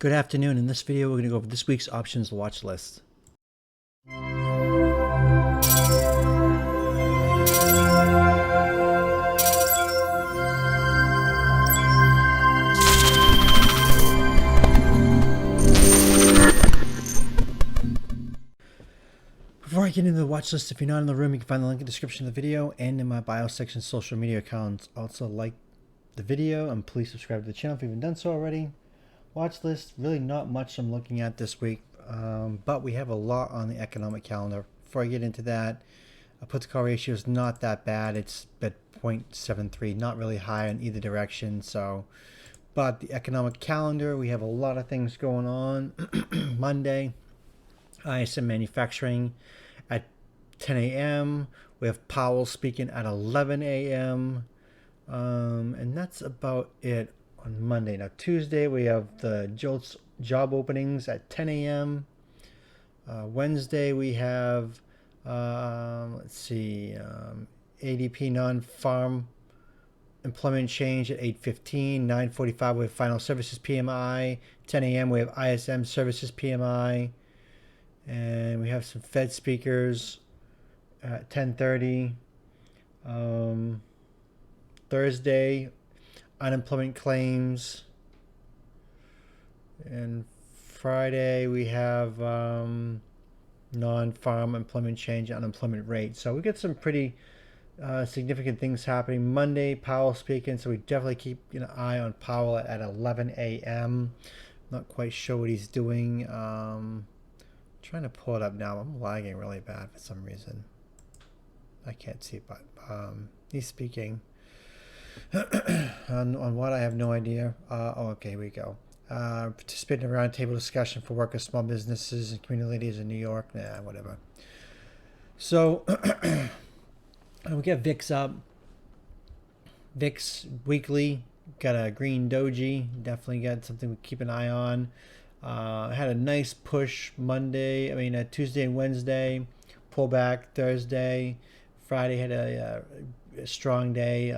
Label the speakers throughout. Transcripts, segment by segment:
Speaker 1: Good afternoon. In this video, we're going to go over this week's options watch list. Before I get into the watch list, if you're not in the room, you can find the link in the description of the video and in my bio section social media accounts. Also, like the video and please subscribe to the channel if you haven't done so already. Watch list, really not much I'm looking at this week, but we have a lot on the economic calendar. Before I get into that, put-to-call ratio is not that bad. It's at 0.73, not really high in either direction. So, but the economic calendar, we have a lot of things going on. Monday, ISM manufacturing at 10 a.m. We have Powell speaking at 11 a.m. And that's about it on Monday. Now Tuesday we have the JOLTS job openings at 10 a.m. Wednesday we have let's see, ADP non-farm employment change at 8:15. 9:45 we have final services PMI. 10 a.m. we have ISM services PMI, and we have some Fed speakers at 10:30. Thursday, unemployment claims, and Friday we have non-farm employment change, unemployment rate. So we get some pretty significant things happening. Monday, Powell speaking, so we definitely keep an eye on Powell at 11 a.m. Not quite sure what he's doing. Trying to pull it up now. I'm lagging really bad for some reason. I can't see it, but he's speaking. on what I have no idea. Okay, here we go. Participate in a roundtable discussion for workers, small businesses, and community leaders in New York. Nah, whatever. So we got VIX up. VIX weekly got a green doji. Definitely got something we keep an eye on. Had a nice push Tuesday and Wednesday. Pull back Thursday. Friday had a strong day.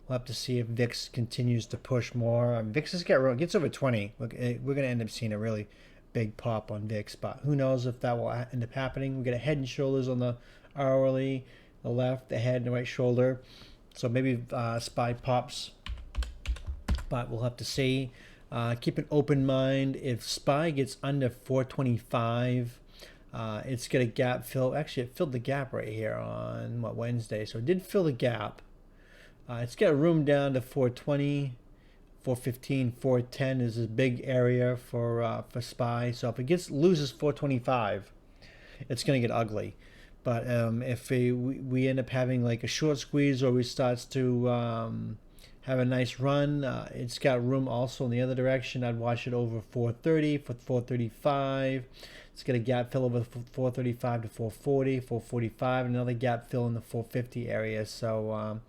Speaker 1: We'll have to see if VIX continues to push more. VIX gets over 20. We're going to end up seeing a really big pop on VIX, but who knows if that will end up happening. We got a head and shoulders on the hourly, the left, the head, and the right shoulder. So maybe SPY pops, but we'll have to see. Keep an open mind. If SPY gets under 425, it's going to gap fill. Actually, it filled the gap right here on Wednesday. So it did fill the gap. It's got room down to 420, 415, 410 is a big area for SPY. So if it loses 425, it's going to get ugly. But if we end up having like a short squeeze, or we starts to have a nice run, it's got room also in the other direction. I'd watch it over 430 for 435. It's got a gap fill over 435 to 440, 445, another gap fill in the 450 area. So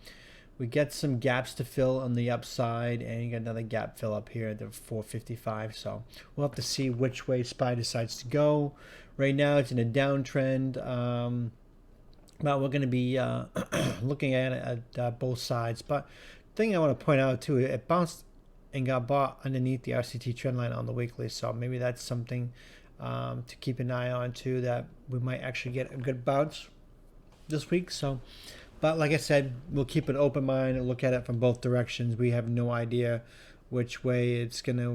Speaker 1: we get some gaps to fill on the upside, and you got another gap fill up here at the 455. So we'll have to see which way SPY decides to go. Right now it's in a downtrend, but we're going to be looking at it at both sides. But the thing I want to point out too, it bounced and got bought underneath the RCT trend line on the weekly. So maybe that's something to keep an eye on too, that we might actually get a good bounce this week. So, but like I said, we'll keep an open mind and look at it from both directions. We have no idea which way it's going to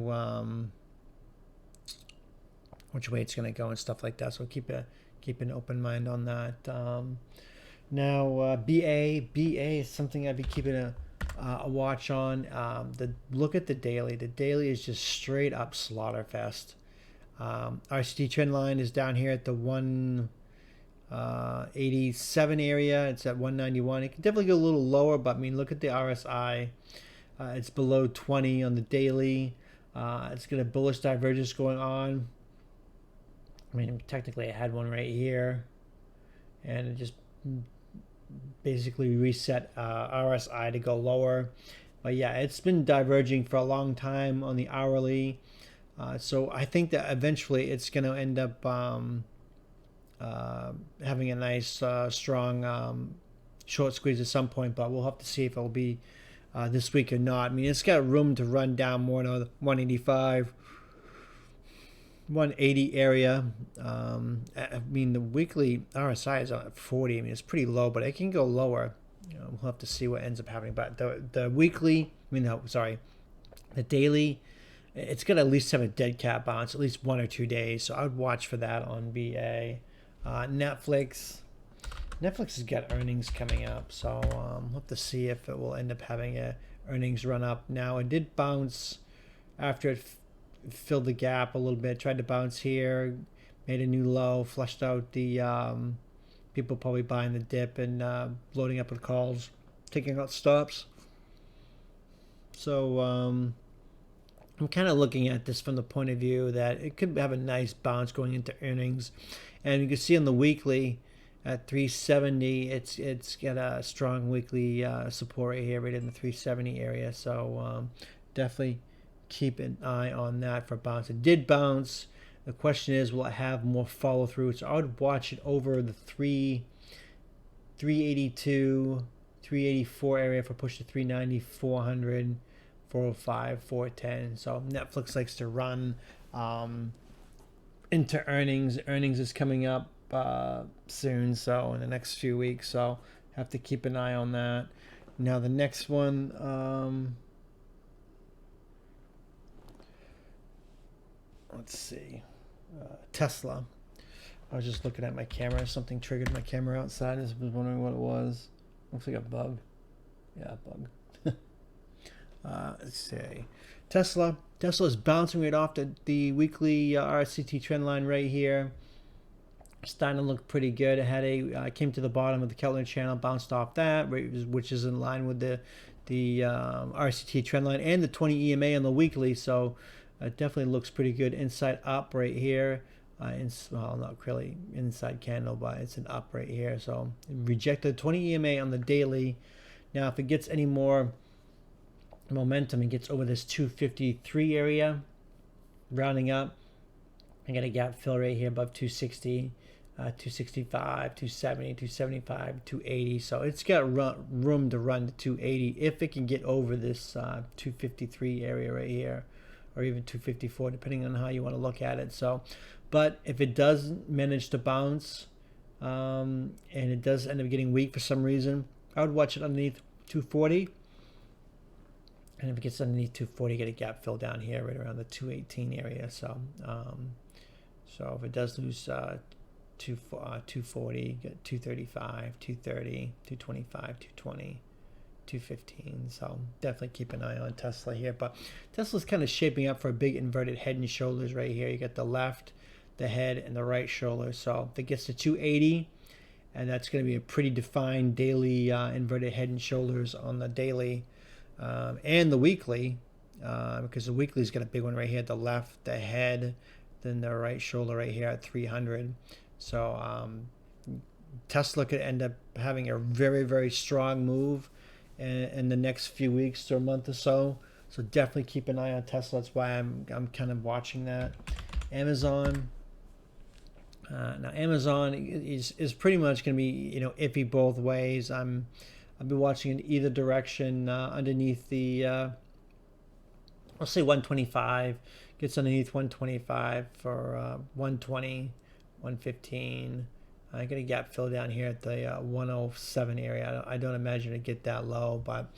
Speaker 1: go and stuff like that. So keep an open mind on that. Now BA is something I'd be keeping a watch on. Look at the daily. The daily is just straight up slaughter fest. RCT trend line is down here at the 187 area. It's at 191. It can definitely go a little lower, but I mean, look at the RSI. It's below 20 on the daily. It's got a bullish divergence going on. I mean, technically I had one right here, and it just basically reset RSI to go lower. But yeah, it's been diverging for a long time on the hourly. So I think that eventually it's going to end up having a nice strong short squeeze at some point, but we'll have to see if it'll be this week or not. I mean, it's got room to run down more to 185 180 area. I mean, the weekly RSI is at 40. I mean, it's pretty low, but it can go lower. We'll have to see what ends up happening. But the weekly, I mean, no, sorry, the daily, it's going to at least have a dead cat bounce, at least 1 or 2 days. So I would watch for that on BA. Netflix has got earnings coming up, so we'll have to see if it will end up having a earnings run up. Now, it did bounce after it filled the gap a little bit, tried to bounce here, made a new low, flushed out the people probably buying the dip and loading up with calls, taking out stops. So I'm kind of looking at this from the point of view that it could have a nice bounce going into earnings. And you can see on the weekly at 370, it's got a strong weekly support right here, right in the 370 area. So definitely keep an eye on that for bounce. It did bounce. The question is, will it have more follow through? So I would watch it over the 382, 384 area for push to 390, 400, 405, 410. So Netflix likes to run into earnings. Earnings is coming up soon, so in the next few weeks. So have to keep an eye on that. Now the next one. Let's see, Tesla. I was just looking at my camera. Something triggered my camera outside. I was wondering what it was. Looks like a bug. Yeah, a bug. Let's see. Tesla is bouncing right off the weekly RSCT trend line right here. Starting to look pretty good. It had came to the bottom of the Keltner channel, bounced off that, which is in line with the RSCT trend line and the 20 EMA on the weekly. So it definitely looks pretty good inside up right here. Well, not really inside candle, but it's an up right here. So rejected 20 EMA on the daily. Now, if it gets any more momentum and gets over this 253 area, rounding up, I got a gap fill right here above 260, 265, 270, 275, 280. So it's got room to run to 280 if it can get over this 253 area right here, or even 254, depending on how you want to look at it. So, but if it does manage to bounce and it does end up getting weak for some reason, I would watch it underneath 240. And if it gets underneath 240, get a gap fill down here right around the 218 area. So, so if it does lose 240, get 235, 230, 225, 220. 215. So definitely keep an eye on Tesla here. But Tesla's kind of shaping up for a big inverted head and shoulders right here. You got the left, the head, and the right shoulder. So if it gets to 280, and that's going to be a pretty defined daily inverted head and shoulders on the daily and the weekly, because the weekly's got a big one right here, the left, the head, then the right shoulder right here at 300. So Tesla could end up having a very, very strong move in the next few weeks or a month or so. So definitely keep an eye on Tesla. That's why I'm kind of watching that. Amazon. Now Amazon is pretty much going to be iffy both ways. I'll be watching in either direction underneath the I'll say 125. Gets underneath 125 for 120, 115. I got a gap fill down here at the 107 area. I don't imagine it get that low, but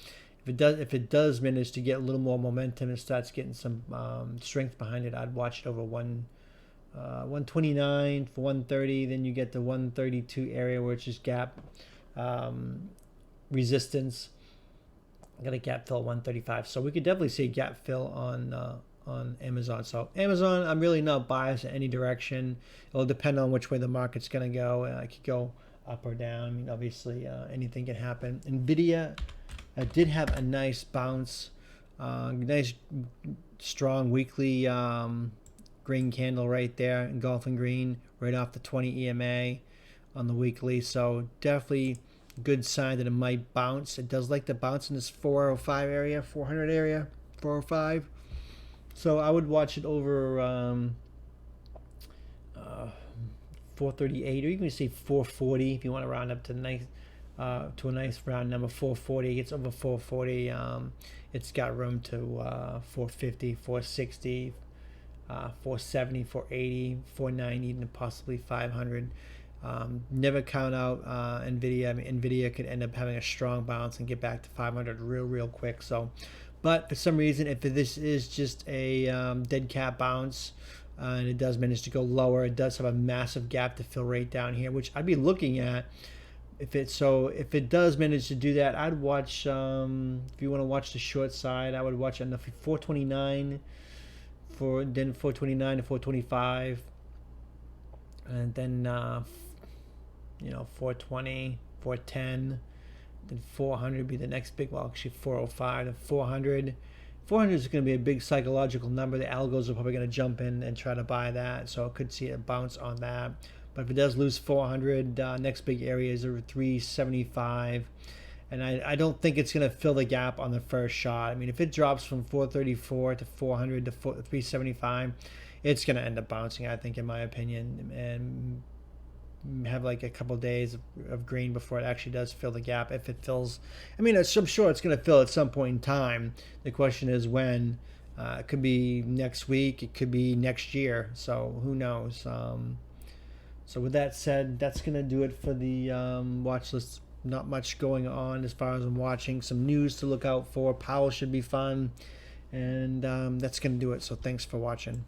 Speaker 1: if it does manage to get a little more momentum and starts getting some strength behind it, I'd watch it over 129 for 130. Then you get the 132 area, which is gap resistance. I got a gap fill at 135, so we could definitely see a gap fill on Amazon. So Amazon, I'm really not biased in any direction. It'll depend on which way the market's going to go. It could go up or down. I mean, obviously, anything can happen. NVIDIA did have a nice bounce, nice strong weekly green candle right there, engulfing green right off the 20 EMA on the weekly. So definitely good sign that it might bounce. It does like to bounce in this 405 area, 400 area, 405. So I would watch it over 438, or you can say 440 if you want to round up to a nice round number. 440. It's over 440. It's got room to 450, 460. 470, 480, 490, and possibly 500. Never count out NVIDIA. I mean, NVIDIA could end up having a strong bounce and get back to 500 real quick. So, but for some reason, if this is just a dead cat bounce, and it does manage to go lower, it does have a massive gap to fill right down here, which I'd be looking at. If it does manage to do that, I'd watch. If you want to watch the short side, I would watch on the 429, then 429 to 425, and then 420, 410, then 400 would be the next big. Well, actually 405 to 400. 400 is going to be a big psychological number. The algos are probably going to jump in and try to buy that, so it could see a bounce on that. But if it does lose 400, next big area is over 375, and I don't think it's going to fill the gap on the first shot. I mean, if it drops from 434 to 400 to 375, it's going to end up bouncing, I think, in my opinion, and have like a couple days of green before it actually does fill the gap. If it fills, I mean, I'm sure it's going to fill at some point in time. The question is when. It could be next week, it could be next year, so who knows. So with that said, that's going to do it for the watch list. Not much going on as far as I'm watching. Some news to look out for. Powell should be fun, and that's going to do it. So thanks for watching.